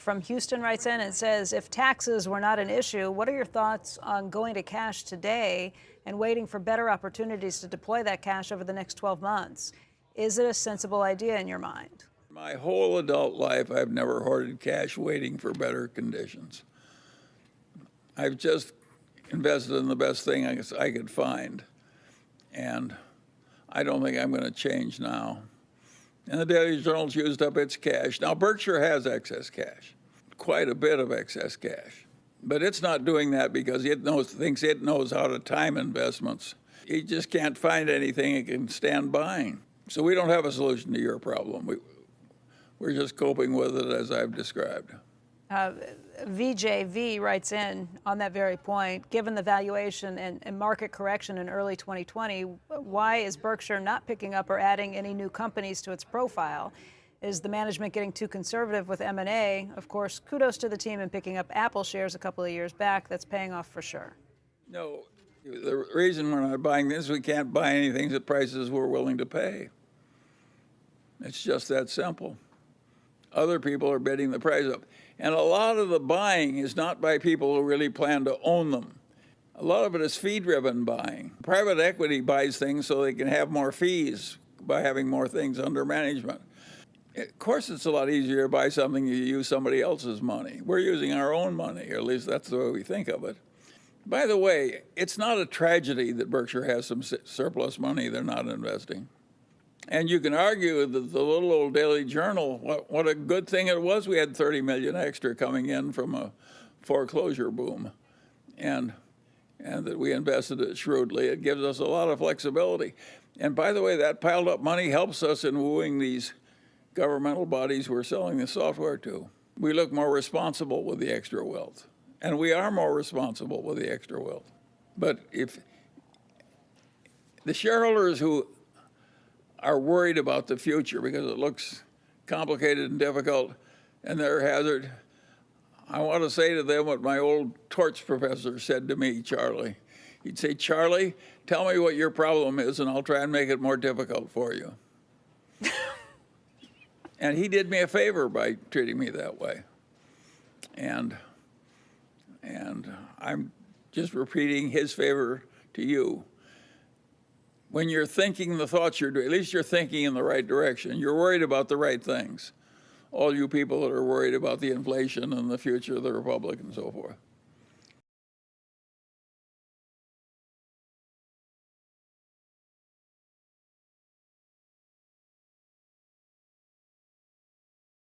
from Houston writes in and says, if taxes were not an issue, what are your thoughts on going to cash today and waiting for better opportunities to deploy that cash over the next 12 months? Is it a sensible idea in your mind? My whole adult life, I've never hoarded cash waiting for better conditions. I've just invested in the best thing I could find. And I don't think I'm going to change now. And the Daily Journal's used up its cash. Now, Berkshire has excess cash, quite a bit of excess cash. But it's not doing that because it thinks it knows how to time investments. It just can't find anything it can stand buying. So we don't have a solution to your problem. We're just coping with it as I've described. VJV writes in on that very point, given the valuation and market correction in early 2020, why is Berkshire not picking up or adding any new companies to its profile? Is the management getting too conservative with M&A? Of course, kudos to the team in picking up Apple shares a couple of years back. That's paying off for sure. No, the reason we're not buying this, we can't buy anything at prices we're willing to pay. It's just that simple. Other people are bidding the price up. And a lot of the buying is not by people who really plan to own them. A lot of it is fee-driven buying. Private equity buys things so they can have more fees by having more things under management. Of course, it's a lot easier to buy something you use somebody else's money. We're using our own money, or at least that's the way we think of it. By the way, it's not a tragedy that Berkshire has some surplus money they're not investing. And you can argue that the little old Daily Journal, what a good thing it was we had 30 million extra coming in from a foreclosure boom, and that we invested it shrewdly. It gives us a lot of flexibility. And by the way, that piled up money helps us in wooing these governmental bodies we're selling the software to. We look more responsible with the extra wealth, and we are more responsible with the extra wealth. But if the shareholders who are worried about the future because it looks complicated and difficult and they're hazard, I want to say to them what my old torts professor said to me, Charlie. He'd say, Charlie, tell me what your problem is and I'll try and make it more difficult for you. And he did me a favor by treating me that way. And I'm just repeating his favor to you. When you're thinking the thoughts you're doing, at least you're thinking in the right direction. You're worried about the right things. All you people that are worried about the inflation and the future of the republic and so forth.